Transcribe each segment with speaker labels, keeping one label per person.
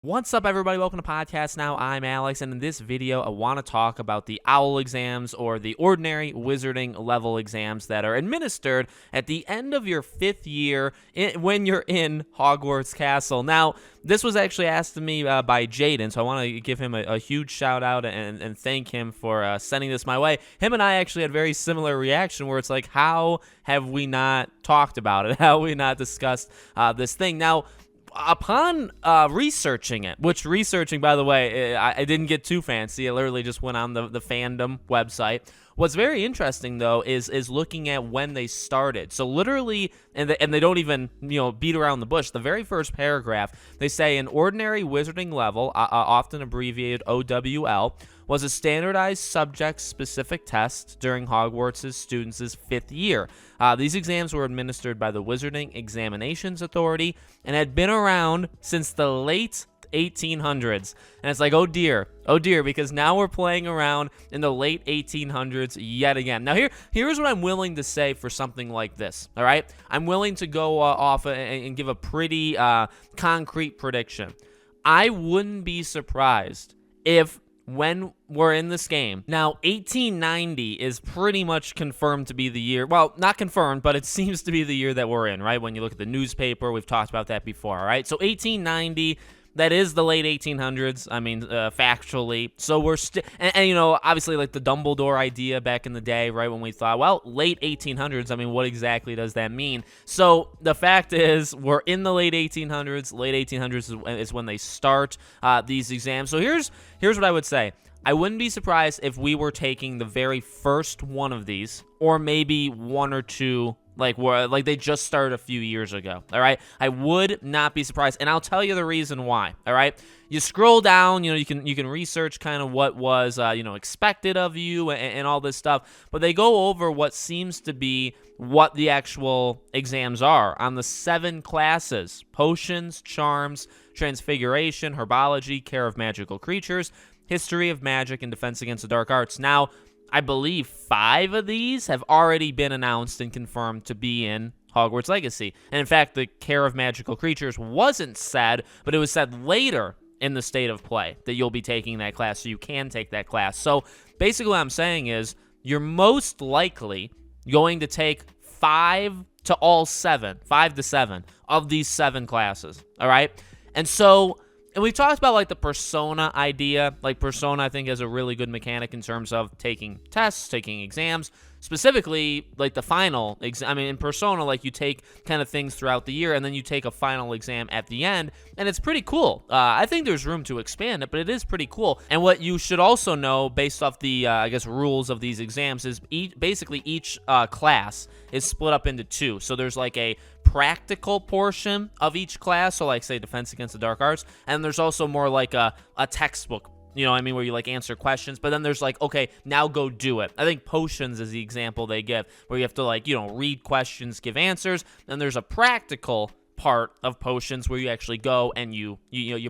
Speaker 1: What's up, everybody? Welcome to Podcast Now. I'm Alex, and in this video, I want to talk about the OWL exams, or the ordinary wizarding level exams that are administered at the end of your 5th year when you're in Hogwarts Castle. Now, this was actually asked to me by Jaden, so I want to give him a huge shout out and thank him for sending this my way. Him and I actually had a very similar reaction where it's like, how have we not talked about it? How have we not discussed this thing? Now, upon researching it, which researching, by the way, I didn't get too fancy. I literally just went on the fandom website. What's very interesting, though, is looking at when they started. So literally, and they don't even, beat around the bush. The very first paragraph, they say an ordinary wizarding level, often abbreviated O.W.L., was a standardized subject-specific test during Hogwarts' students' 5th year. These exams were administered by the Wizarding Examinations Authority and had been around since the late 1800s. And it's like, oh dear, because now we're playing around in the late 1800s yet again. Now here's what I'm willing to say for something like this, all right? I'm willing to go off and give a pretty concrete prediction. I wouldn't be surprised if when we're in this game. Now, 1890 is pretty much confirmed to be the year. Well, not confirmed, but it seems to be the year that we're in, right? When you look at the newspaper, we've talked about that before, all right? So 1890, that is the late 1800s, factually. So we're still, and obviously, like the Dumbledore idea back in the day, right, when we thought, well, late 1800s, what exactly does that mean? So the fact is, we're in the late 1800s. Late 1800s is when they start these exams. So here's what I would say. I wouldn't be surprised if we were taking the very first one of these, or maybe one or two, like they just started a few years ago, all right? I would not be surprised, and I'll tell you the reason why, all right? You scroll down, you can research kind of what was, expected of you and all this stuff, but they go over what seems to be what the actual exams are on the 7 classes: potions, charms, transfiguration, herbology, care of magical creatures, history of magic, and defense against the dark arts. Now, I believe 5 of these have already been announced and confirmed to be in Hogwarts Legacy. And in fact, the Care of Magical Creatures wasn't said, but it was said later in the state of play that you'll be taking that class, so you can take that class. So basically what I'm saying is you're most likely going to take 5 to 7 of these 7 classes, all right? And we've talked about, the Persona idea. Persona, I think, has a really good mechanic in terms of taking tests, taking exams. Specifically, the final exam. In Persona, you take kind of things throughout the year, and then you take a final exam at the end, and it's pretty cool. I think there's room to expand it, but it is pretty cool. And what you should also know, based off the, rules of these exams, is basically each class is split up into 2. So there's, a practical portion of each class, so say defense against the dark arts, and there's also more a textbook, where you answer questions, but then there's okay, now go do it. I think potions is the example they give, where you have to read questions, give answers. Then there's a practical part of potions where you actually go and you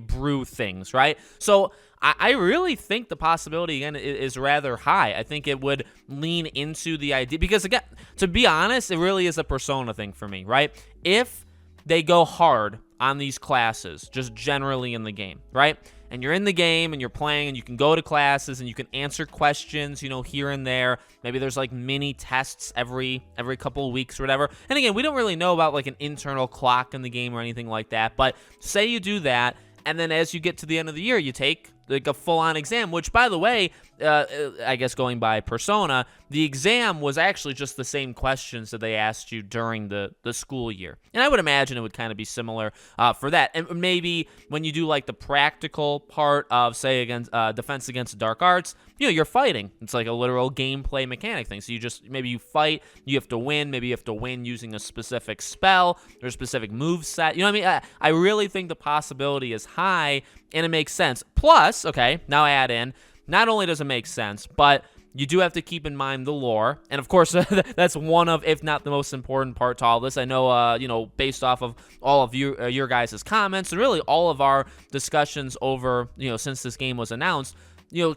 Speaker 1: brew things, right? So I really think the possibility, again, is rather high. I think it would lean into the idea, because, again, to be honest, it really is a Persona thing for me, right? If they go hard on these classes, just generally in the game, right? And you're in the game and you're playing and you can go to classes and you can answer questions, here and there. Maybe there's mini tests every couple of weeks or whatever. And again, we don't really know about an internal clock in the game or anything like that. But say you do that, and then as you get to the end of the year, you take a full-on exam, which, by the way, I guess going by Persona, the exam was actually just the same questions that they asked you during the school year. And I would imagine it would kind of be similar for that. And maybe when you do the practical part of, say, against defense against the dark arts, you're fighting. It's a literal gameplay mechanic thing. So maybe you fight, you have to win. Maybe you have to win using a specific spell or a specific move set. You know what I mean? I really think the possibility is high, and it makes sense. Plus, okay, now I add in, not only does it make sense, but you do have to keep in mind the lore. And of course, that's one of, if not the most important part to all this. I know, based off of all of your guys' comments and really all of our discussions over, since this game was announced,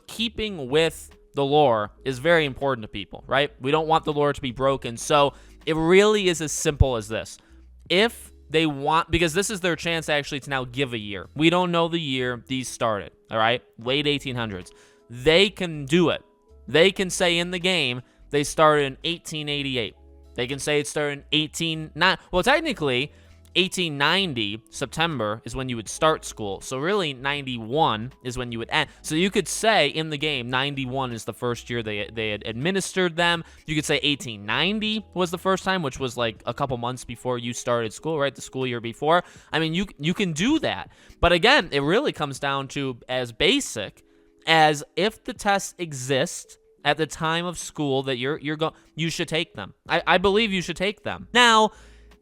Speaker 1: keeping with the lore is very important to people, right? We don't want the lore to be broken. So it really is as simple as this. If they want, because this is their chance actually to now give a year. We don't know the year these started, all right? Late 1800s. They can do it. They can say in the game they started in 1888. They can say it started in well, technically 1890 September is when you would start school. So really 91 is when you would end. So you could say in the game 91 is the first year they had administered them. You could say 1890 was the first time, which was like a couple months before you started school, right? The school year before. I mean, you can do that. But again, it really comes down to as basic as if the tests exist at the time of school that you should take them. I believe you should take them. Now,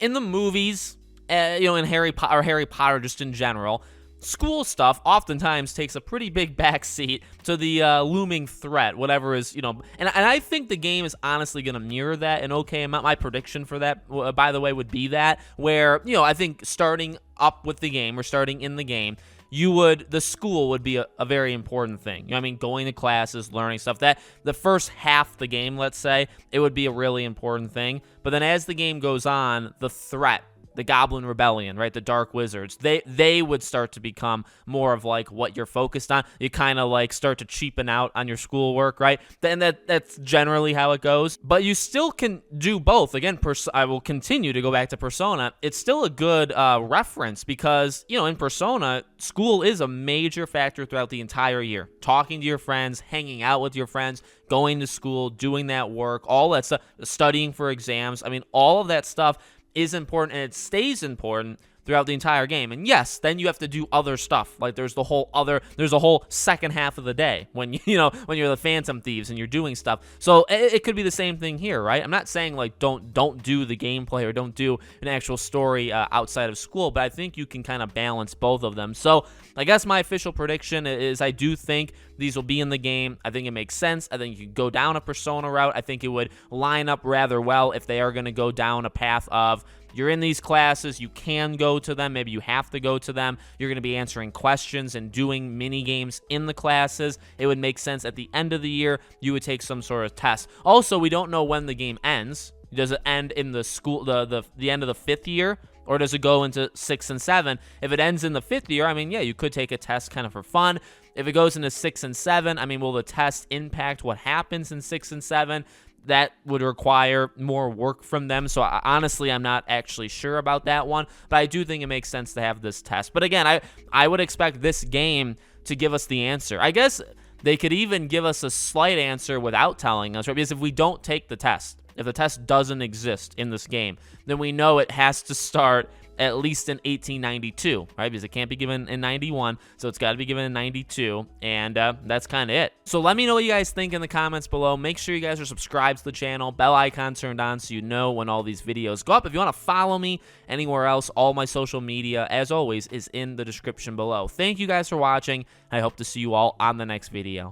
Speaker 1: in the movies, in Harry Potter just in general, school stuff oftentimes takes a pretty big backseat to the looming threat, whatever is, and I think the game is honestly going to mirror that an okay amount. My prediction for that, by the way, would be that, where, I think starting up with the game or starting in the game, the school would be a very important thing. Going to classes, learning stuff. That the first half of the game, let's say, it would be a really important thing. But then as the game goes on, the threat, the Goblin Rebellion, right? The Dark Wizards, they would start to become more of like what you're focused on. You kind of like start to cheapen out on your schoolwork, right? And that's generally how it goes. But you still can do both. Again, I will continue to go back to Persona. It's still a good reference because, in Persona, school is a major factor throughout the entire year. Talking to your friends, hanging out with your friends, going to school, doing that work, all that stuff, studying for exams. All of that stuff is important, and it stays important throughout the entire game. And yes, then you have to do other stuff. Like there's a whole second half of the day when when you're the Phantom Thieves and you're doing stuff. So it could be the same thing here, right? I'm not saying like don't do the gameplay or don't do an actual story outside of school, but I think you can kind of balance both of them. So I guess my official prediction is I do think these will be in the game. I think it makes sense. I think you could go down a Persona route. I think it would line up rather well if they are going to go down a path of you're in these classes, you can go to them, maybe you have to go to them, you're going to be answering questions and doing mini games in the classes. It would make sense at the end of the year, you would take some sort of test. Also, we don't know when the game ends. Does it end in the school, the end of the 5th year? Or does it go into 6 and 7? If it ends in the 5th year, yeah, you could take a test kind of for fun. If it goes into 6 and 7, will the test impact what happens in 6 and 7? That would require more work from them. So honestly, I'm not actually sure about that one, but I do think it makes sense to have this test. But again, I would expect this game to give us the answer. I guess they could even give us a slight answer without telling us, right? Because if we don't take the test, if the test doesn't exist in this game, then we know it has to start at least in 1892, right? Because it can't be given in 91, so it's got to be given in 92, and that's kind of it. So let me know what you guys think in the comments below. Make sure you guys are subscribed to the channel, bell icon turned on so you know when all these videos go up. If you want to follow me anywhere else, all my social media, as always, is in the description below. Thank you guys for watching. I hope to see you all on the next video.